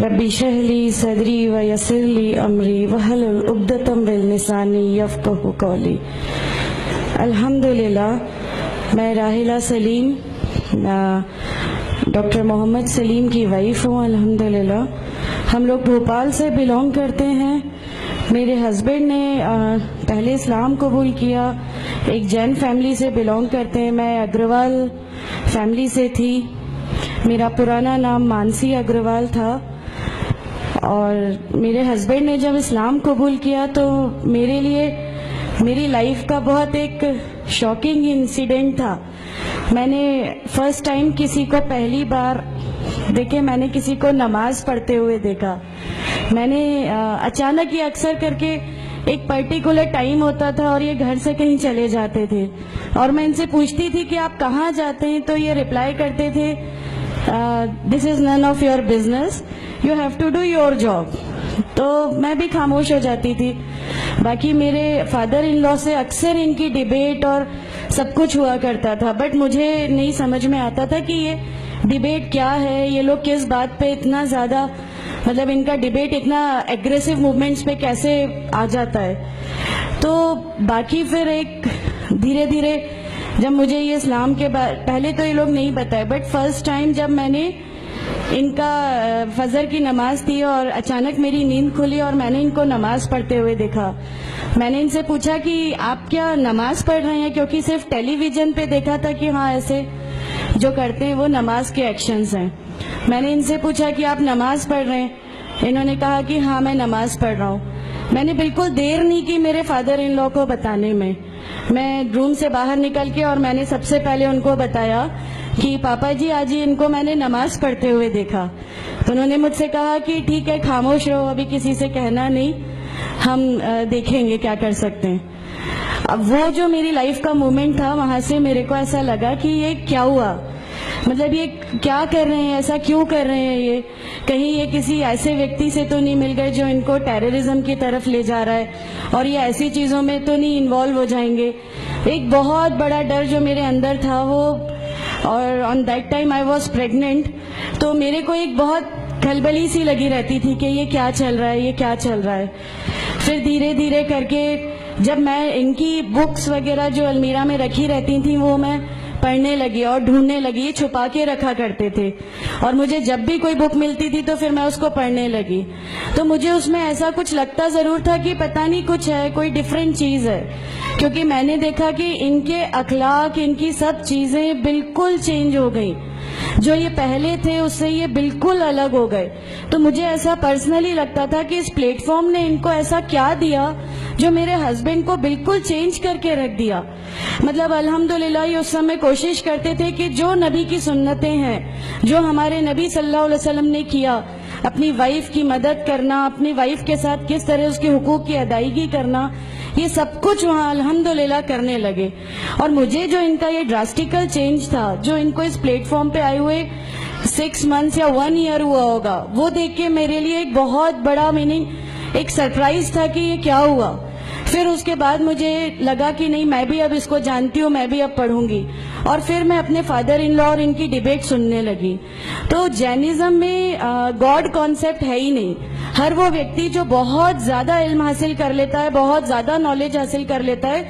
ربی اشرح لی صدری ویسر لی امری واحلل عقدۃ من لسانی یفقہوا قولی۔ الحمدللہ، میں راحلہ سلیم ڈاکٹر محمد سلیم کی وائف ہوں۔ الحمدللہ ہم لوگ بھوپال سے بلونگ کرتے ہیں۔ میرے ہسبینڈ نے پہلے اسلام قبول کیا، ایک جین فیملی سے بلونگ کرتے ہیں۔ میں اگروال فیملی سے تھی، میرا پرانا نام مانسی اگروال تھا، اور میرے ہسبینڈ نے جب اسلام قبول کیا تو میرے لیے میری لائف کا بہت ایک شاکنگ انسیڈنٹ تھا۔ میں نے فرسٹ ٹائم کسی کو پہلی بار دیکھے، میں نے کسی کو نماز پڑھتے ہوئے دیکھا۔ میں نے اچانک یہ اکثر کر کے ایک پرٹیکولر ٹائم ہوتا تھا اور یہ گھر سے کہیں چلے جاتے تھے، اور میں ان سے پوچھتی تھی کہ آپ کہاں جاتے ہیں، تو یہ رپلائی کرتے تھے this is none of your business, you have to do your job. تو میں بھی خاموش ہو جاتی تھی۔ باقی میرے فادر ان لا سے اکثر ان کی ڈیبیٹ اور سب کچھ ہوا کرتا تھا، بٹ مجھے نہیں سمجھ میں آتا تھا کہ یہ ڈیبیٹ کیا ہے، یہ لوگ کس بات پہ اتنا زیادہ، مطلب ان کا ڈیبیٹ اتنا ایگریسو موومنٹس پہ کیسے آ جاتا ہے۔ تو باقی پھر ایک دھیرے دھیرے جب مجھے یہ اسلام کے پہلے تو یہ لوگ نہیں بتائے، بٹ فرسٹ ٹائم جب میں نے ان کا فجر کی نماز تھی اور اچانک میری نیند کھلی اور میں نے ان کو نماز پڑھتے ہوئے دیکھا، میں نے ان سے پوچھا کہ آپ کیا نماز پڑھ رہے ہیں، کیونکہ صرف ٹیلی ویژن پہ دیکھا تھا کہ ہاں ایسے جو کرتے ہیں وہ نماز کے ایکشنز ہیں۔ میں نے ان سے پوچھا کہ آپ نماز پڑھ رہے ہیں، انہوں نے کہا کہ ہاں میں نماز پڑھ رہا ہوں۔ میں نے بالکل دیر نہیں کی میرے فادر ان لا کو بتانے میں۔ میں روم سے باہر نکل کے اور میں نے سب سے پہلے ان کو بتایا کہ پاپا جی آج ان کو میں نے نماز پڑھتے ہوئے دیکھا۔ تو انہوں نے مجھ سے کہا کہ ٹھیک ہے، خاموش رہو، ابھی کسی سے کہنا نہیں، ہم دیکھیں گے کیا کر سکتے ہیں۔ اب وہ جو میری لائف کا مومنٹ تھا، وہاں سے میرے کو ایسا لگا کہ یہ کیا ہوا، مطلب یہ کیا کر رہے ہیں، ایسا کیوں کر رہے ہیں، یہ کہیں یہ کسی ایسے ویکتی سے تو نہیں مل گئے جو ان کو ٹیررزم کی طرف لے جا رہا ہے، اور یہ ایسی چیزوں میں تو نہیں انوالو ہو جائیں گے۔ ایک بہت بڑا ڈر جو میرے اندر تھا وہ، اور on that time I was pregnant, تو میرے کو ایک بہت کھلبلی سی لگی رہتی تھی کہ یہ کیا چل رہا ہے، یہ کیا چل رہا ہے۔ پھر دھیرے دھیرے کر کے جب میں ان کی بکس وغیرہ جو المیرا میں رکھی رہتی تھیں وہ میں پڑھنے لگی اور ڈھونڈنے لگی، یہ چھپا کے رکھا کرتے تھے، اور مجھے جب بھی کوئی بک ملتی تھی تو پھر میں اس کو پڑھنے لگی۔ تو مجھے اس میں ایسا کچھ لگتا ضرور تھا کہ پتہ نہیں کچھ ہے، کوئی ڈیفرنٹ چیز ہے، کیونکہ میں نے دیکھا کہ ان کے اخلاق، ان کی سب چیزیں بالکل چینج ہو گئیں، جو یہ پہلے تھے اس سے یہ بالکل الگ ہو گئے۔ تو مجھے ایسا پرسنلی لگتا تھا کہ اس پلیٹ فارم نے ان کو ایسا کیا دیا جو میرے ہسبینڈ کو بالکل چینج کر کے رکھ دیا۔ مطلب الحمدللہ یہ اس سمے کوشش کرتے تھے کہ جو نبی کی سنتیں ہیں، جو ہمارے نبی صلی اللہ علیہ وسلم نے کیا، اپنی وائف کی مدد کرنا، اپنی وائف کے ساتھ کس طرح اس کے حقوق کی ادائیگی کرنا، یہ سب کچھ وہاں الحمدللہ کرنے لگے۔ اور مجھے جو ان کا یہ ڈراسٹیکل چینج تھا، جو ان کو اس پلیٹ فارم پہ آئے ہوئے 6 months یا 1 year ہوا ہوگا، وہ دیکھ کے میرے لیے ایک بہت بڑا ایک سرپرائز تھا کہ یہ کیا ہوا۔ پھر اس کے بعد مجھے لگا کہ نہیں، میں بھی اب اس کو جانتی ہوں، میں بھی اب پڑھوں گی، اور پھر میں اپنے فادر ان لا اور ان کی ڈیبیٹ سننے لگی۔ تو جینزم میں گاڈ کانسیپٹ ہے ہی نہیں۔ ہر وہ ویکتی جو بہت زیادہ علم حاصل کر لیتا ہے، بہت زیادہ نالج حاصل کر لیتا ہے،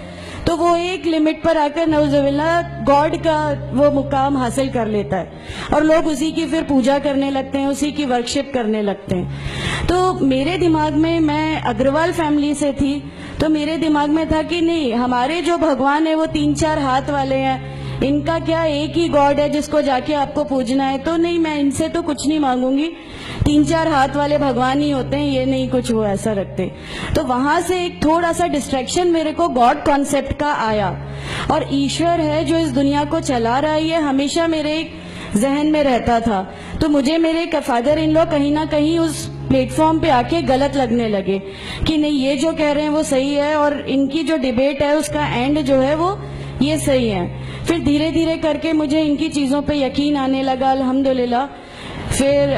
تو وہ ایک لمٹ پر آ کر نعوذ باللہ گاڈ کا وہ مقام حاصل کر لیتا ہے، اور لوگ اسی کی پھر پوجا کرنے لگتے ہیں، اسی کی ورشپ کرنے لگتے ہیں۔ تو میرے دماغ میں اگروال فیملی سے تھی، تو میرے دماغ میں تھا کہ نہیں، ہمارے جو بھگوان ہیں وہ 3-4 ہاتھ والے ہیں، ان کا کیا ایک ہی گاڈ ہے جس کو جا کے آپ کو پوجنا ہے، تو نہیں، میں ان سے تو کچھ نہیں مانگوں گی، 3-4 ہاتھ والے بھگوان ہی ہوتے ہیں، یہ نہیں کچھ وہ ایسا رکھتے۔ تو وہاں سے ایک تھوڑا سا ڈسٹریکشن میرے کو گاڈ کانسیپٹ کا آیا، اور ایشور ہے جو اس دنیا کو چلا رہا ہے، یہ ہمیشہ میرے ایک ذہن میں رہتا تھا۔ تو مجھے میرے فادر ان لا کہیں نہ کہیں اس پلیٹ فارم پہ آ کے غلط لگنے لگے کہ نہیں، یہ جو کہہ رہے ہیں وہ صحیح ہے، اور ان کی جو ڈیبیٹ ہے اس کا اینڈ جو ہے وہ یہ صحیح ہے۔ پھر دھیرے دھیرے کر کے مجھے ان کی چیزوں پہ یقین آنے لگا الحمدللہ۔ پھر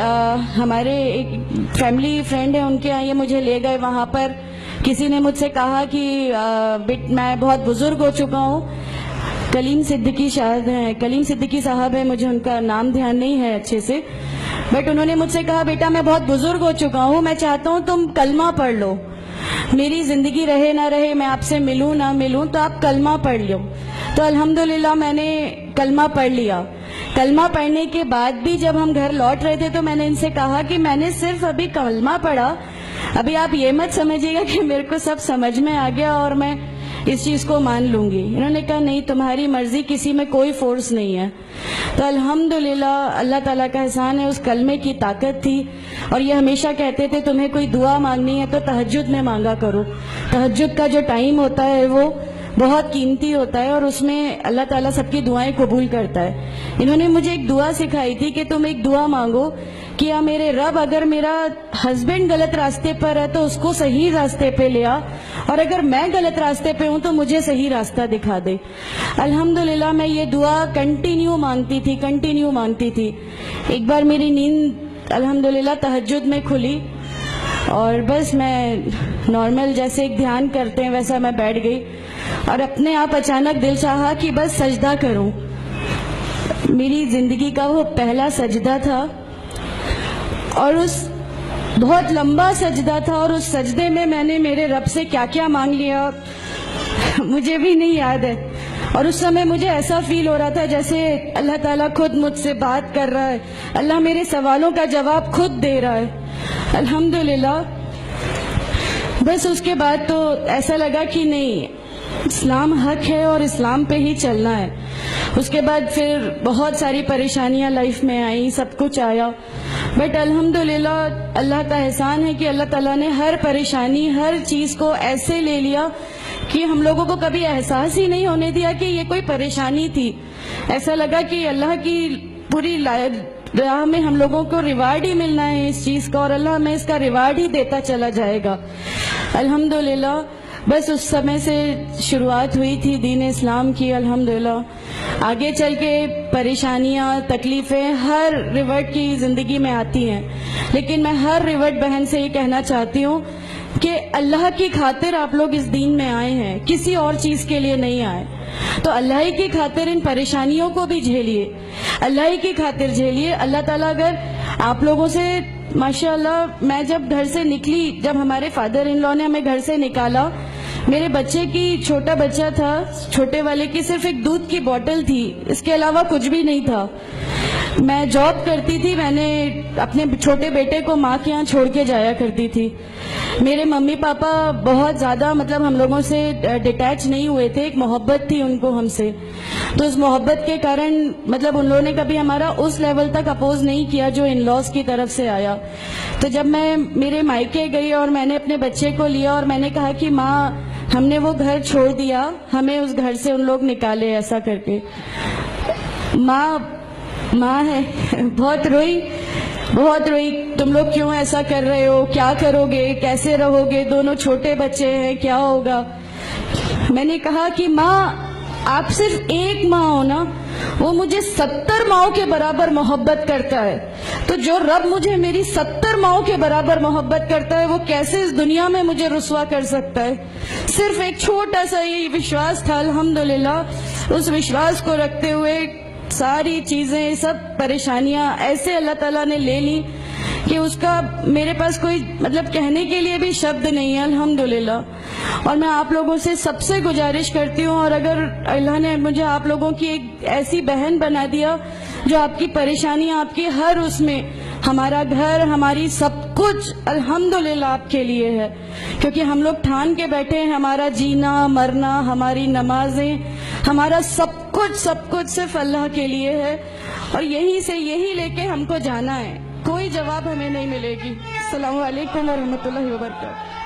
ہمارے ایک فیملی فرینڈ ہیں، ان کے یہاں یہ مجھے لے گئے۔ وہاں پر کسی نے مجھ سے کہا کہ میں بہت بزرگ ہو چکا ہوں، کلیم صدیقی صاحب ہیں، مجھے ان کا نام دھیان نہیں ہے اچھے سے، بٹ انہوں نے مجھ سے کہا بیٹا میں بہت بزرگ ہو چکا ہوں, میں چاہتا ہوں تم کلمہ پڑھ لو, میری زندگی رہے نہ رہے, میں آپ سے ملوں نہ ملوں, تو آپ کلمہ پڑھ لو. تو الحمدللہ میں نے کلمہ پڑھ لیا. کلمہ پڑھنے کے بعد بھی جب ہم گھر لوٹ رہے تھے تو میں نے ان سے کہا کہ میں نے صرف ابھی کلمہ پڑھا, ابھی آپ یہ مت سمجھیے گا کہ میرے کو سب سمجھ میں آ گیا اور میں اس چیز کو مان لوں گی. انہوں نے کہا نہیں, تمہاری مرضی, کسی میں کوئی فورس نہیں ہے. تو الحمدللہ اللہ تعالیٰ کا احسان ہے, اس کلمے کی طاقت تھی. اور یہ ہمیشہ کہتے تھے تمہیں کوئی دعا مانگنی ہے تو تہجد میں مانگا کرو. تہجد کا جو ٹائم ہوتا ہے وہ بہت قیمتی ہوتا ہے اور اس میں اللہ تعالیٰ سب کی دعائیں قبول کرتا ہے. انہوں نے مجھے ایک دعا سکھائی تھی کہ تم ایک دعا مانگو کہ یا میرے رب اگر میرا ہسبینڈ غلط راستے پر ہے تو اس کو صحیح راستے پہ لیا, اور اگر میں غلط راستے پہ ہوں تو مجھے صحیح راستہ دکھا دے. الحمدللہ میں یہ دعا کنٹینیو مانگتی تھی. ایک بار میری نیند الحمدللہ تہجد میں کھلی اور بس میں نارمل جیسے ایک دھیان کرتے ہیں ویسا میں بیٹھ گئی اور اپنے آپ اچانک دل چاہا کہ بس سجدہ کروں. میری زندگی کا وہ پہلا سجدہ تھا اور اس بہت لمبا سجدہ تھا, اور اس سجدے میں نے میرے رب سے کیا کیا مانگ لیا مجھے بھی نہیں یاد ہے. اور اس سمے مجھے ایسا فیل ہو رہا تھا جیسے اللہ تعالیٰ خود مجھ سے بات کر رہا ہے, اللہ میرے سوالوں کا جواب خود دے رہا ہے. الحمدللہ بس اس کے بعد تو ایسا لگا کہ نہیں, اسلام حق ہے اور اسلام پہ ہی چلنا ہے. اس کے بعد پھر بہت ساری پریشانیاں لائف میں آئیں, سب کچھ آیا, بٹ الحمدللہ اللہ کا احسان ہے کہ اللہ تعالیٰ نے ہر پریشانی, ہر چیز کو ایسے لے لیا کہ ہم لوگوں کو کبھی احساس ہی نہیں ہونے دیا کہ یہ کوئی پریشانی تھی. ایسا لگا کہ اللہ کی پوری راہ میں ہم لوگوں کو ریوارڈ ہی ملنا ہے اس چیز کا, اور اللہ ہمیں اس کا ریوارڈ ہی دیتا چلا جائے گا. الحمدللہ بس اس سمے سے شروعات ہوئی تھی دین اسلام کی. الحمدللہ آگے چل کے پریشانیاں, تکلیفیں ہر ریورٹ کی زندگی میں آتی ہیں, لیکن میں ہر ریورٹ بہن سے یہ کہنا چاہتی ہوں کہ اللہ کی خاطر آپ لوگ اس دین میں آئے ہیں, کسی اور چیز کے لیے نہیں آئے. تو اللہ ہی کی خاطر ان پریشانیوں کو بھی جھیلیے, اللہ ہی کی خاطر جھیلیے. اللہ تعالیٰ اگر آپ لوگوں سے ماشاءاللہ, میں جب گھر سے نکلی, جب ہمارے فادر ان لا نے ہمیں گھر سے نکالا, میرے بچے کی, چھوٹا بچہ تھا, چھوٹے والے کی صرف ایک دودھ کی بوتل تھی, اس کے علاوہ کچھ بھی نہیں تھا. میں جاب کرتی تھی, میں نے اپنے چھوٹے بیٹے کو ماں کے یہاں چھوڑ کے جایا کرتی تھی. میرے ممی پاپا بہت زیادہ ہم لوگوں سے ڈیٹیچ نہیں ہوئے تھے, ایک محبت تھی ان کو ہم سے, تو اس محبت کے کارن ان لوگوں نے کبھی ہمارا اس لیول تک اپوز نہیں کیا جو ان لاز کی طرف سے آیا. تو جب میں میرے مائکے گئی اور میں نے اپنے بچے کو لیا اور میں نے کہا کہ ماں ہم نے وہ گھر چھوڑ دیا, ہمیں اس گھر سے ان لوگ نکالے, ایسا کر کے ماں ہے, بہت روئی, تم لوگ کیوں ایسا کر رہے ہو, کیا کرو گے, کیسے رہو گے, دونوں چھوٹے بچے ہیں, کیا ہوگا. میں نے کہا کہ ماں آپ صرف ایک ماں ہو نا, وہ مجھے 70 ماؤں کے برابر محبت کرتا ہے, تو جو رب مجھے میری 70 ماؤں کے برابر محبت کرتا ہے وہ کیسے اس دنیا میں مجھے رسوا کر سکتا ہے. صرف ایک چھوٹا سا یہ وشواس تھا. الحمدللہ اس وشواس کو رکھتے ہوئے ساری چیزیں, سب پریشانیاں ایسے اللہ تعالیٰ نے لے لی کہ اس کا میرے پاس کوئی کہنے کے لیے بھی شبد نہیں ہے. الحمدللہ. اور میں آپ لوگوں سے سب سے گزارش کرتی ہوں, اور اگر اللہ نے مجھے آپ لوگوں کی ایک ایسی بہن بنا دیا جو آپ کی پریشانیاں, آپ کی ہر اس میں, ہمارا گھر, ہماری سب کچھ الحمدللہ آپ کے لیے ہے, کیونکہ ہم لوگ ٹھان کے بیٹھے ہیں ہمارا جینا مرنا, ہماری نمازیں, ہمارا سب کچھ صرف اللہ کے لیے ہے, اور یہی لے کے ہم کو جانا ہے. کوئی جواب ہمیں نہیں ملے گی. السلام علیکم ورحمۃ اللہ وبرکاتہ.